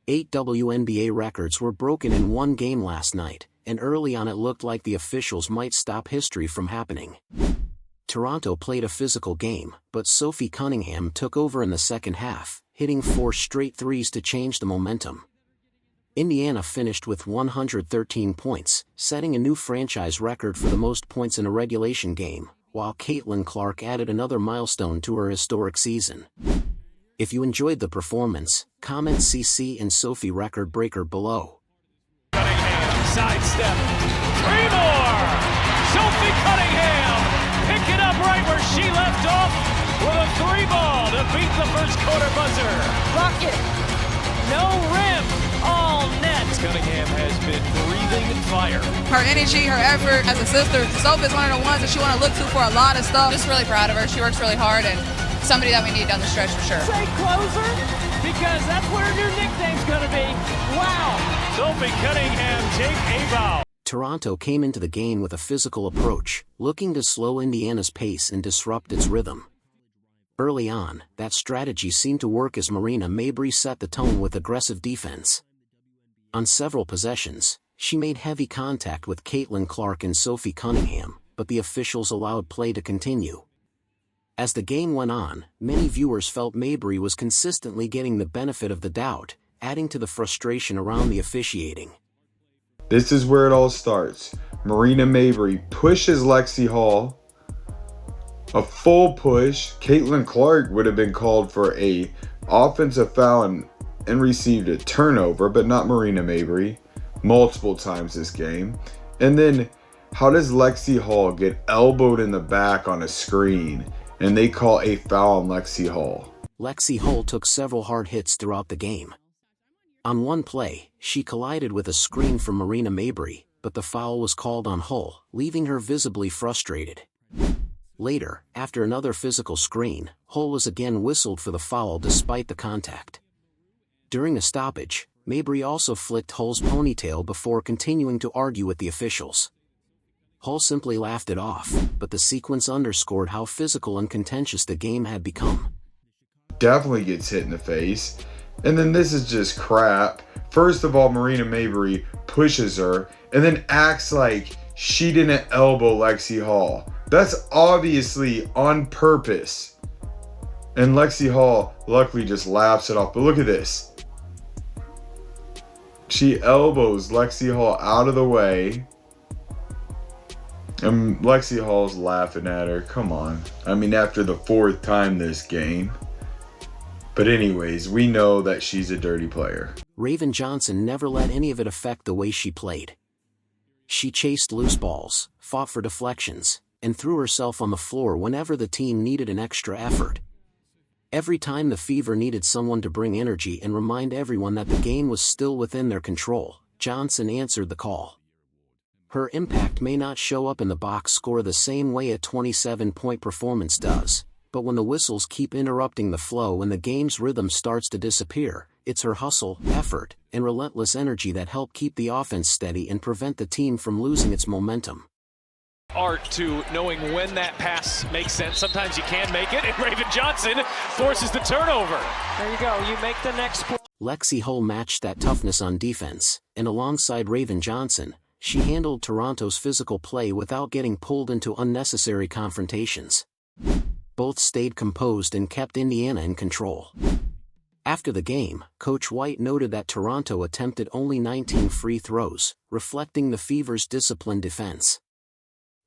8 WNBA records were broken in one game last night, and early on it looked like the officials might stop history from happening. Toronto played a physical game, but Sophie Cunningham took over in the second half, hitting 4 straight threes to change the momentum. Indiana finished with 113 points, setting a new franchise record for the most points in a regulation game, while Caitlin Clark added another milestone to her historic season. If you enjoyed the performance, comment CC and Sophie record breaker below. Cunningham, sidestep, 3 more! Sophie Cunningham, pick it up right where she left off with a 3-ball to beat the first quarter buzzer. Rocket, no rim, all net. Cunningham has been breathing fire. Her energy, her effort as a sister. Sophie is one of the ones that you want to look to for a lot of stuff. Just really proud of her. She works really hard and somebody that we need down the stretch for sure. Say closer, because that's where your nickname's gonna be. Wow. Sophie Cunningham, take a bow. Toronto came into the game with a physical approach, looking to slow Indiana's pace and disrupt its rhythm. Early on, that strategy seemed to work as Marina Mabrey set the tone with aggressive defense. On several possessions, she made heavy contact with Caitlin Clark and Sophie Cunningham, but the officials allowed play to continue. As the game went on, many viewers felt Mabrey was consistently getting the benefit of the doubt, adding to the frustration around the officiating. This is where it all starts. Marina Mabrey pushes Lexi Hall. A full push. Caitlin Clark would have been called for a offensive foul and received a turnover, but not Marina Mabrey, multiple times this game. And then, how does Lexi Hall get elbowed in the back on a screen, and they call a foul on Lexi Hall? Lexi Hall took several hard hits throughout the game. On one play, she collided with a screen from Marina Mabrey, but the foul was called on Hull, leaving her visibly frustrated. Later, after another physical screen, Hull was again whistled for the foul despite the contact. During the stoppage, Mabrey also flicked Hull's ponytail before continuing to argue with the officials. Hull simply laughed it off, but the sequence underscored how physical and contentious the game had become. Definitely gets hit in the face. And then this is just crap. First of all, Marina Mabrey pushes her and then acts like she didn't elbow Lexi Hall. That's obviously on purpose. And Lexi Hall luckily just laughs it off. But look at this. She elbows Lexi Hall out of the way. And Lexi Hall's laughing at her. Come on. I mean, after the 4th time this game. But anyways, we know that she's a dirty player. Raven Johnson never let any of it affect the way she played. She chased loose balls, fought for deflections, and threw herself on the floor whenever the team needed an extra effort. Every time the Fever needed someone to bring energy and remind everyone that the game was still within their control, Johnson answered the call. Her impact may not show up in the box score the same way a 27-point performance does, but when the whistles keep interrupting the flow and the game's rhythm starts to disappear, it's her hustle, effort, and relentless energy that help keep the offense steady and prevent the team from losing its momentum. Art to knowing when that pass makes sense. Sometimes you can make it, and Raven Johnson forces the turnover. There you go. You make the next play. Lexi Hull matched that toughness on defense, and alongside Raven Johnson, she handled Toronto's physical play without getting pulled into unnecessary confrontations. Both stayed composed and kept Indiana in control. After the game, Coach White noted that Toronto attempted only 19 free throws, reflecting the Fever's disciplined defense.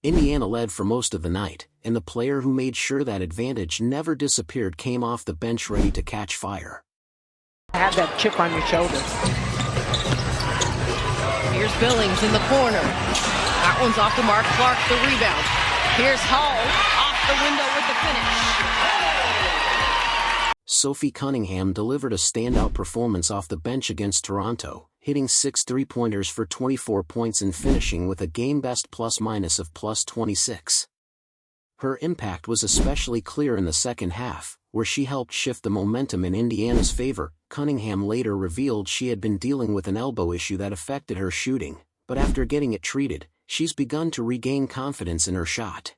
Indiana led for most of the night, and the player who made sure that advantage never disappeared came off the bench ready to catch fire. Have that chip on your shoulder. Here's Billings in the corner. That one's off the mark. Clark the rebound. Here's Hall off the window with the finish. Sophie Cunningham delivered a standout performance off the bench against Toronto, hitting 6 3-pointers for 24 points and finishing with a game-best plus-minus of +26. Her impact was especially clear in the second half, where she helped shift the momentum in Indiana's favor. Cunningham later revealed she had been dealing with an elbow issue that affected her shooting, but after getting it treated, she's begun to regain confidence in her shot.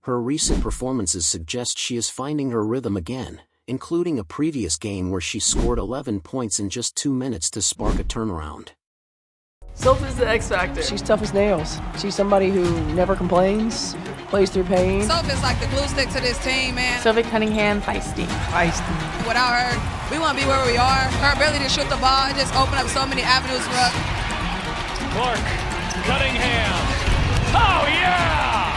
Her recent performances suggest she is finding her rhythm again, including a previous game where she scored 11 points in just 2 minutes to spark a turnaround. Sophie's the X factor. She's tough as nails. She's somebody who never complains, plays through pain. Sophie's like the glue stick to this team, man. Sophie Cunningham, feisty. Without her, we won't be where we are. Her ability to shoot the ball just opened up so many avenues for us. Clark, Cunningham. Oh, yeah!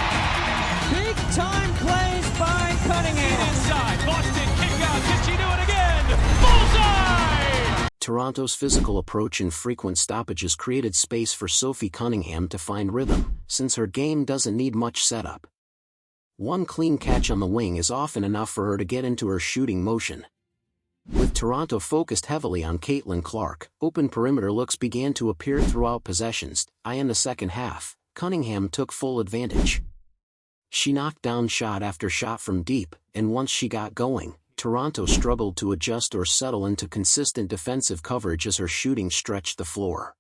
Big time plays by Cunningham. Inside, Boston, kick out. Can she do it again? Bullseye! Toronto's physical approach and frequent stoppages created space for Sophie Cunningham to find rhythm, since her game doesn't need much setup. One clean catch on the wing is often enough for her to get into her shooting motion. With Toronto focused heavily on Caitlin Clark, open perimeter looks began to appear throughout possessions. In the second half, Cunningham took full advantage. She knocked down shot after shot from deep, and once she got going, Toronto struggled to adjust or settle into consistent defensive coverage as her shooting stretched the floor.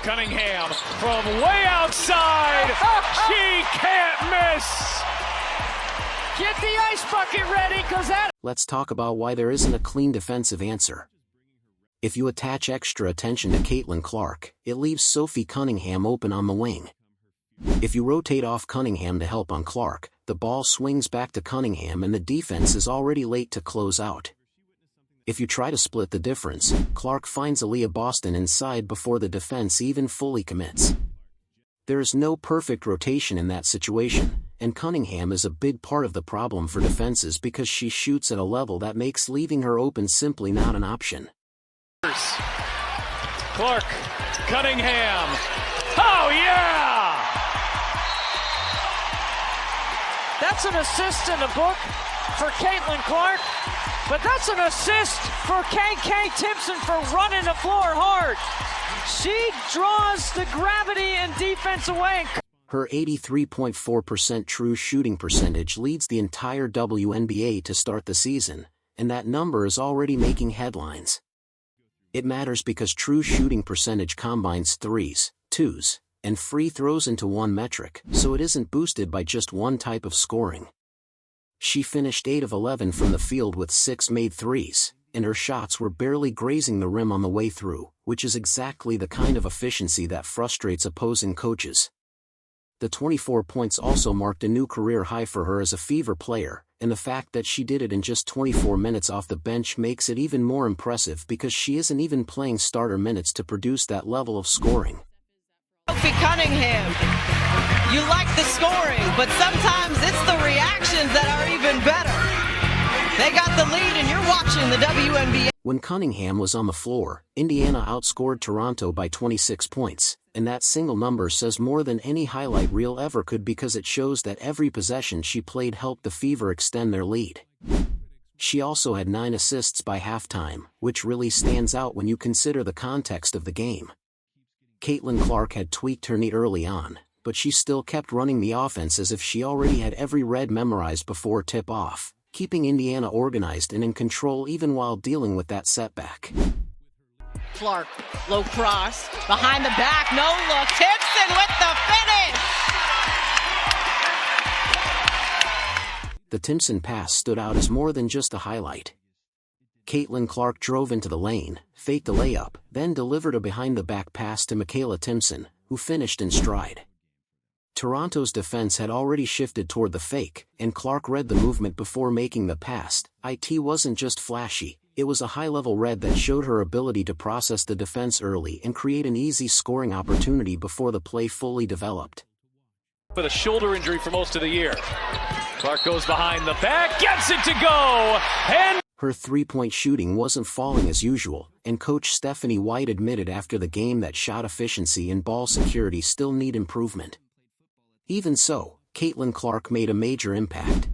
Cunningham from way outside. She can't miss. Get the ice bucket ready, because that... Let's talk about why there isn't a clean defensive answer. If you attach extra attention to Caitlin Clark, it leaves Sophie Cunningham open on the wing. If you rotate off Cunningham to help on Clark, the ball swings back to Cunningham and the defense is already late to close out. If you try to split the difference, Clark finds Aaliyah Boston inside before the defense even fully commits. There is no perfect rotation in that situation, and Cunningham is a big part of the problem for defenses because she shoots at a level that makes leaving her open simply not an option. Clark, Cunningham. Oh, yeah! That's an assist in the book for Caitlin Clark, but that's an assist for KK Timpson for running the floor hard. She draws the gravity and defense away. Her 83.4% true shooting percentage leads the entire WNBA to start the season, and that number is already making headlines. It matters because true shooting percentage combines threes, twos, and free throws into one metric, so it isn't boosted by just one type of scoring. She finished 8 of 11 from the field with 6 made threes, and her shots were barely grazing the rim on the way through, which is exactly the kind of efficiency that frustrates opposing coaches. The 24 points also marked a new career high for her as a Fever player, and the fact that she did it in just 24 minutes off the bench makes it even more impressive because she isn't even playing starter minutes to produce that level of scoring. Sophie Cunningham, you like the scoring, but sometimes it's the reactions that are even better. They got the lead and you're watching the WNBA. When Cunningham was on the floor, Indiana outscored Toronto by 26 points, and that single number says more than any highlight reel ever could because it shows that every possession she played helped the Fever extend their lead. She also had 9 assists by halftime, which really stands out when you consider the context of the game. Caitlin Clark had tweaked her knee early on, but she still kept running the offense as if she already had every read memorized before tip-off, keeping Indiana organized and in control even while dealing with that setback. Clark, low cross, behind the back, no look, Timpson with the finish! The Timpson pass stood out as more than just a highlight. Caitlin Clark drove into the lane, faked a layup, then delivered a behind-the-back pass to Michaela Timpson, who finished in stride. Toronto's defense had already shifted toward the fake, and Clark read the movement before making the pass. It wasn't just flashy, it was a high-level read that showed her ability to process the defense early and create an easy scoring opportunity before the play fully developed. With a shoulder injury for most of the year. Clark goes behind the back, gets it to go, and her three-point shooting wasn't falling as usual, and coach Stephanie White admitted after the game that shot efficiency and ball security still need improvement. Even so, Caitlin Clark made a major impact.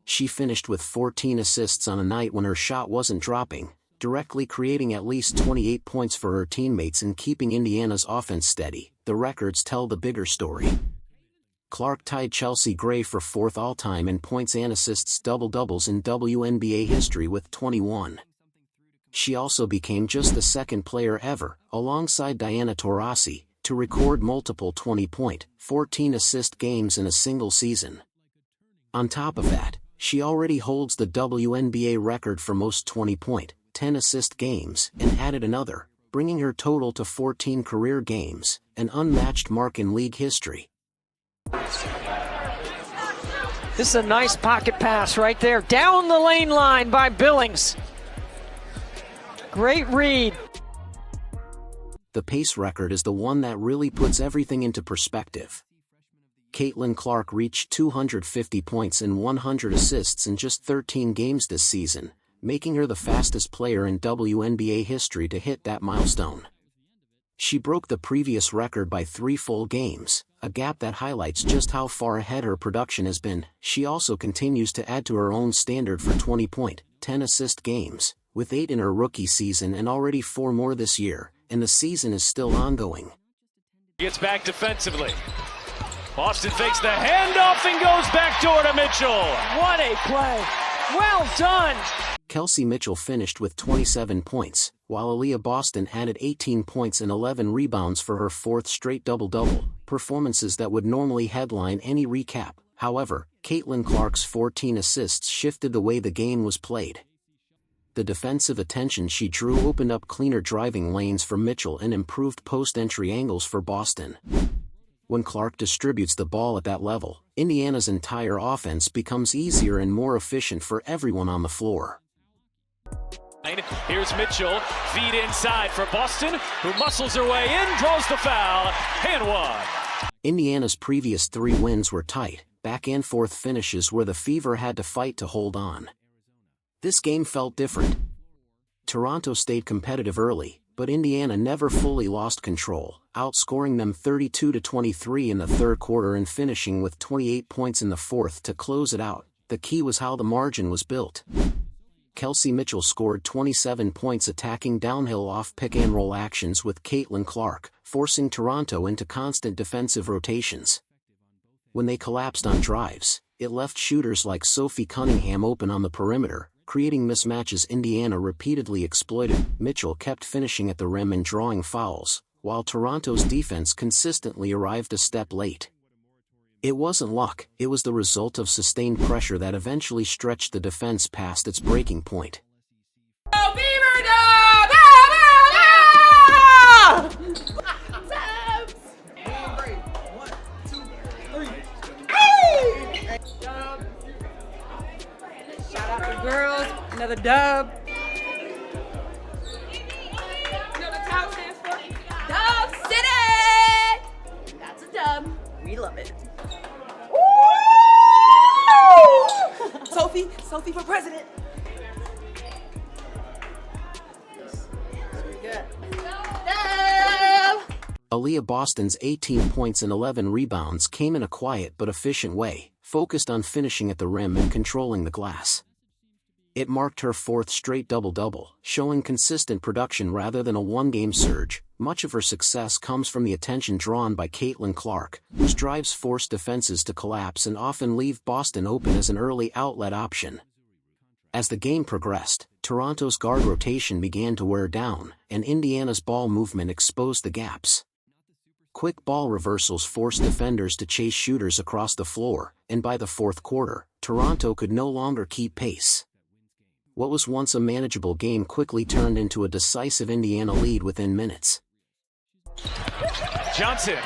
She finished with 14 assists on a night when her shot wasn't dropping, directly creating at least 28 points for her teammates and keeping Indiana's offense steady. The records tell the bigger story. Clark tied Chelsea Gray for 4th all-time in points and assists double-doubles in WNBA history with 21. She also became just the 2nd player ever, alongside Diana Taurasi, to record multiple 20-point, 14-assist games in a single season. On top of that, She already holds the WNBA record for most 20-point, 10-assist games, and added another, bringing her total to 14 career games, an unmatched mark in league history. This is a nice pocket pass right there. Down the lane line by Billings. Great read. The pace record is the one that really puts everything into perspective. Caitlin Clark reached 250 points and 100 assists in just 13 games this season, making her the fastest player in WNBA history to hit that milestone. She broke the previous record by 3 full games, a gap that highlights just how far ahead her production has been. She also continues to add to her own standard for 20-point, 10-assist games, with 8 in her rookie season and already 4 more this year, and the season is still ongoing. Gets back defensively. Boston fakes the handoff and goes backdoor to Mitchell. What a play. Well done. Kelsey Mitchell finished with 27 points, while Aaliyah Boston added 18 points and 11 rebounds for her 4th straight double-double, performances that would normally headline any recap. However, Caitlin Clark's 14 assists shifted the way the game was played. The defensive attention she drew opened up cleaner driving lanes for Mitchell and improved post-entry angles for Boston. When Clark distributes the ball at that level, Indiana's entire offense becomes easier and more efficient for everyone on the floor. Here's Mitchell, feed inside for Boston, who muscles her way in, draws the foul, and 1. Indiana's previous 3 wins were tight, back-and-forth finishes where the Fever had to fight to hold on. This game felt different. Toronto stayed competitive early, but Indiana never fully lost control, outscoring them 32-23 in the third quarter and finishing with 28 points in the fourth to close it out. The key was how the margin was built. Kelsey Mitchell scored 27 points attacking downhill off pick-and-roll actions with Caitlin Clark, forcing Toronto into constant defensive rotations. When they collapsed on drives, it left shooters like Sophie Cunningham open on the perimeter, creating mismatches Indiana repeatedly exploited. Mitchell kept finishing at the rim and drawing fouls, while Toronto's defense consistently arrived a step late. It wasn't luck, it was the result of sustained pressure that eventually stretched the defense past its breaking point. Shout out to girls, another dub. You know what the towel stands for? Dub City! That's a dub. We love it. Woo! Sophie for president. Aaliyah Boston's 18 points and 11 rebounds came in a quiet but efficient way, focused on finishing at the rim and controlling the glass. It marked her 4th straight double-double, showing consistent production rather than a one-game surge. Much of her success comes from the attention drawn by Caitlin Clark, whose drives force defenses to collapse and often leave Boston open as an early outlet option. As the game progressed, Toronto's guard rotation began to wear down, and Indiana's ball movement exposed the gaps. Quick ball reversals forced defenders to chase shooters across the floor, and by the fourth quarter, Toronto could no longer keep pace. What was once a manageable game quickly turned into a decisive Indiana lead within minutes. Johnson,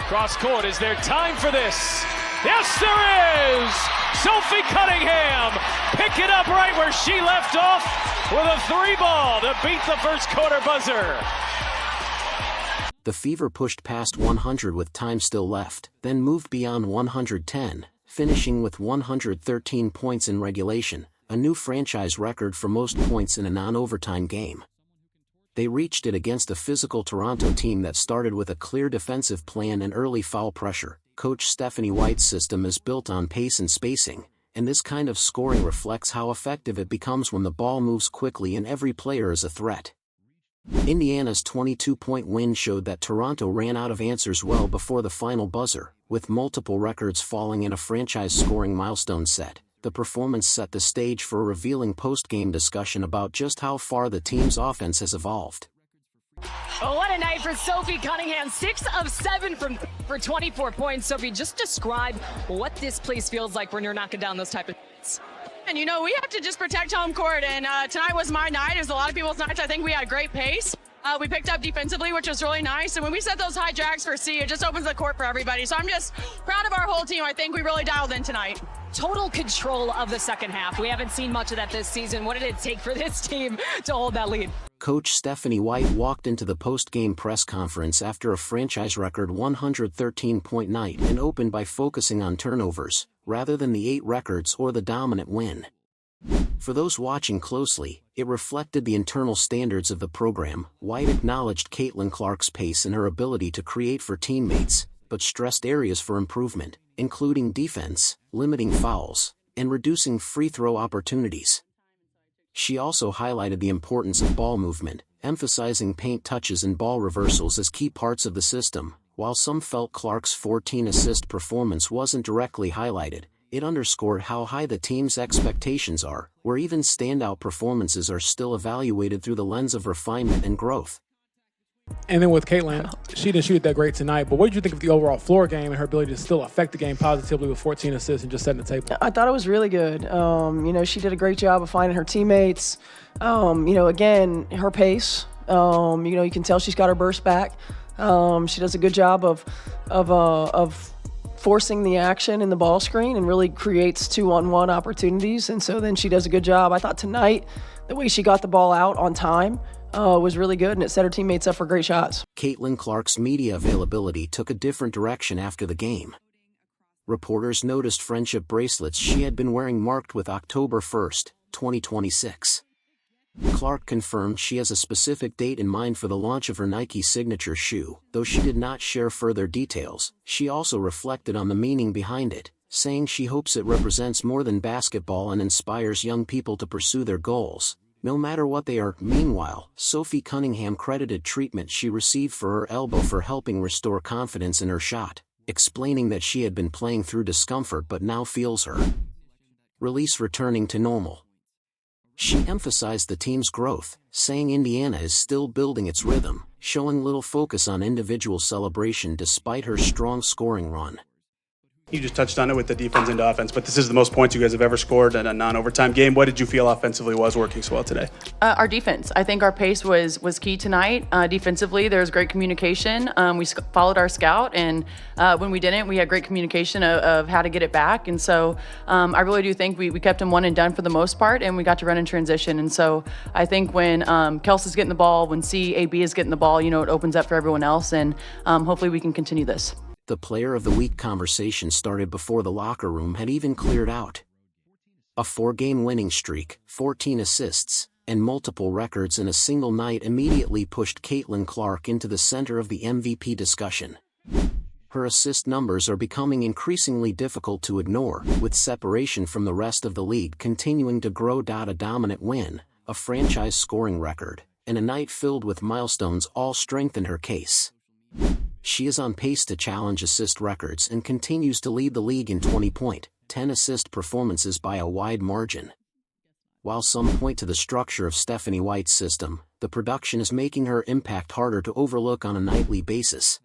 cross court, is there time for this? Yes, there is! Sophie Cunningham, pick it up right where she left off with a 3-ball to beat the first quarter buzzer. The Fever pushed past 100 with time still left, then moved beyond 110, finishing with 113 points in regulation, a new franchise record for most points in a non-overtime game. They reached it against a physical Toronto team that started with a clear defensive plan and early foul pressure. Coach Stephanie White's system is built on pace and spacing, and this kind of scoring reflects how effective it becomes when the ball moves quickly and every player is a threat. Indiana's 22-point win showed that Toronto ran out of answers well before the final buzzer, with multiple records falling in a franchise scoring milestone set. The performance set the stage for a revealing post-game discussion about just how far the team's offense has evolved. Oh, what a night for Sophie Cunningham. 6 of 7 for 24 points. Sophie, just describe what this place feels like when you're knocking down those type of... teammates. And we have to just protect home court, and tonight was my night. It was a lot of people's nights. I think we had great pace. We picked up defensively, which was really nice. And when we set those high jacks for C, it just opens the court for everybody. So I'm just proud of our whole team. I think we really dialed in tonight. Total control of the second half. We haven't seen much of that this season. What did it take for this team to hold that lead? Coach Stephanie White walked into the post-game press conference after a franchise record 113-point night and opened by focusing on turnovers, rather than the 8 records or the dominant win. For those watching closely, it reflected the internal standards of the program. White acknowledged Caitlin Clark's pace and her ability to create for teammates, but stressed areas for improvement, including defense, limiting fouls, and reducing free throw opportunities. She also highlighted the importance of ball movement, emphasizing paint touches and ball reversals as key parts of the system. While some felt Clark's 14-assist performance wasn't directly highlighted, it underscored how high the team's expectations are, where even standout performances are still evaluated through the lens of refinement and growth. And then with Caitlin, she didn't shoot that great tonight, but what did you think of the overall floor game and her ability to still affect the game positively with 14 assists and just setting the table? I thought it was really good. She did a great job of finding her teammates. Again, her pace. You can tell she's got her burst back. She does a good job of forcing the action in the ball screen and really creates 2-on-1 opportunities. And so then she does a good job. I thought tonight, the way she got the ball out on time was really good, and it set her teammates up for great shots. Caitlin Clark's media availability took a different direction after the game. Reporters noticed friendship bracelets she had been wearing marked with October 1, 2026. Clark confirmed she has a specific date in mind for the launch of her Nike signature shoe. Though she did not share further details, she also reflected on the meaning behind it, saying she hopes it represents more than basketball and inspires young people to pursue their goals, no matter what they are. Meanwhile, Sophie Cunningham credited treatment she received for her elbow for helping restore confidence in her shot, explaining that she had been playing through discomfort but now feels her release returning to normal. She emphasized the team's growth, saying Indiana is still building its rhythm, showing little focus on individual celebration despite her strong scoring run. You just touched on it with the defense and offense, but this is the most points you guys have ever scored in a non-overtime game. What did you feel offensively was working so well today? Our defense. I think our pace was key tonight. Defensively, there was great communication. We followed our scout, and when we didn't, we had great communication of how to get it back. And so I really do think we kept them one and done for the most part, and we got to run in transition. And so I think when Kelsey's getting the ball, when AB is getting the ball, it opens up for everyone else, and hopefully we can continue this. The Player of the Week conversation started before the locker room had even cleared out. A 4-game winning streak, 14 assists, and multiple records in a single night immediately pushed Caitlin Clark into the center of the MVP discussion. Her assist numbers are becoming increasingly difficult to ignore, with separation from the rest of the league continuing to grow. A dominant win, a franchise scoring record, and a night filled with milestones all strengthen her case. She is on pace to challenge assist records and continues to lead the league in 20-point, 10-assist performances by a wide margin. While some point to the structure of Stephanie White's system, the production is making her impact harder to overlook on a nightly basis.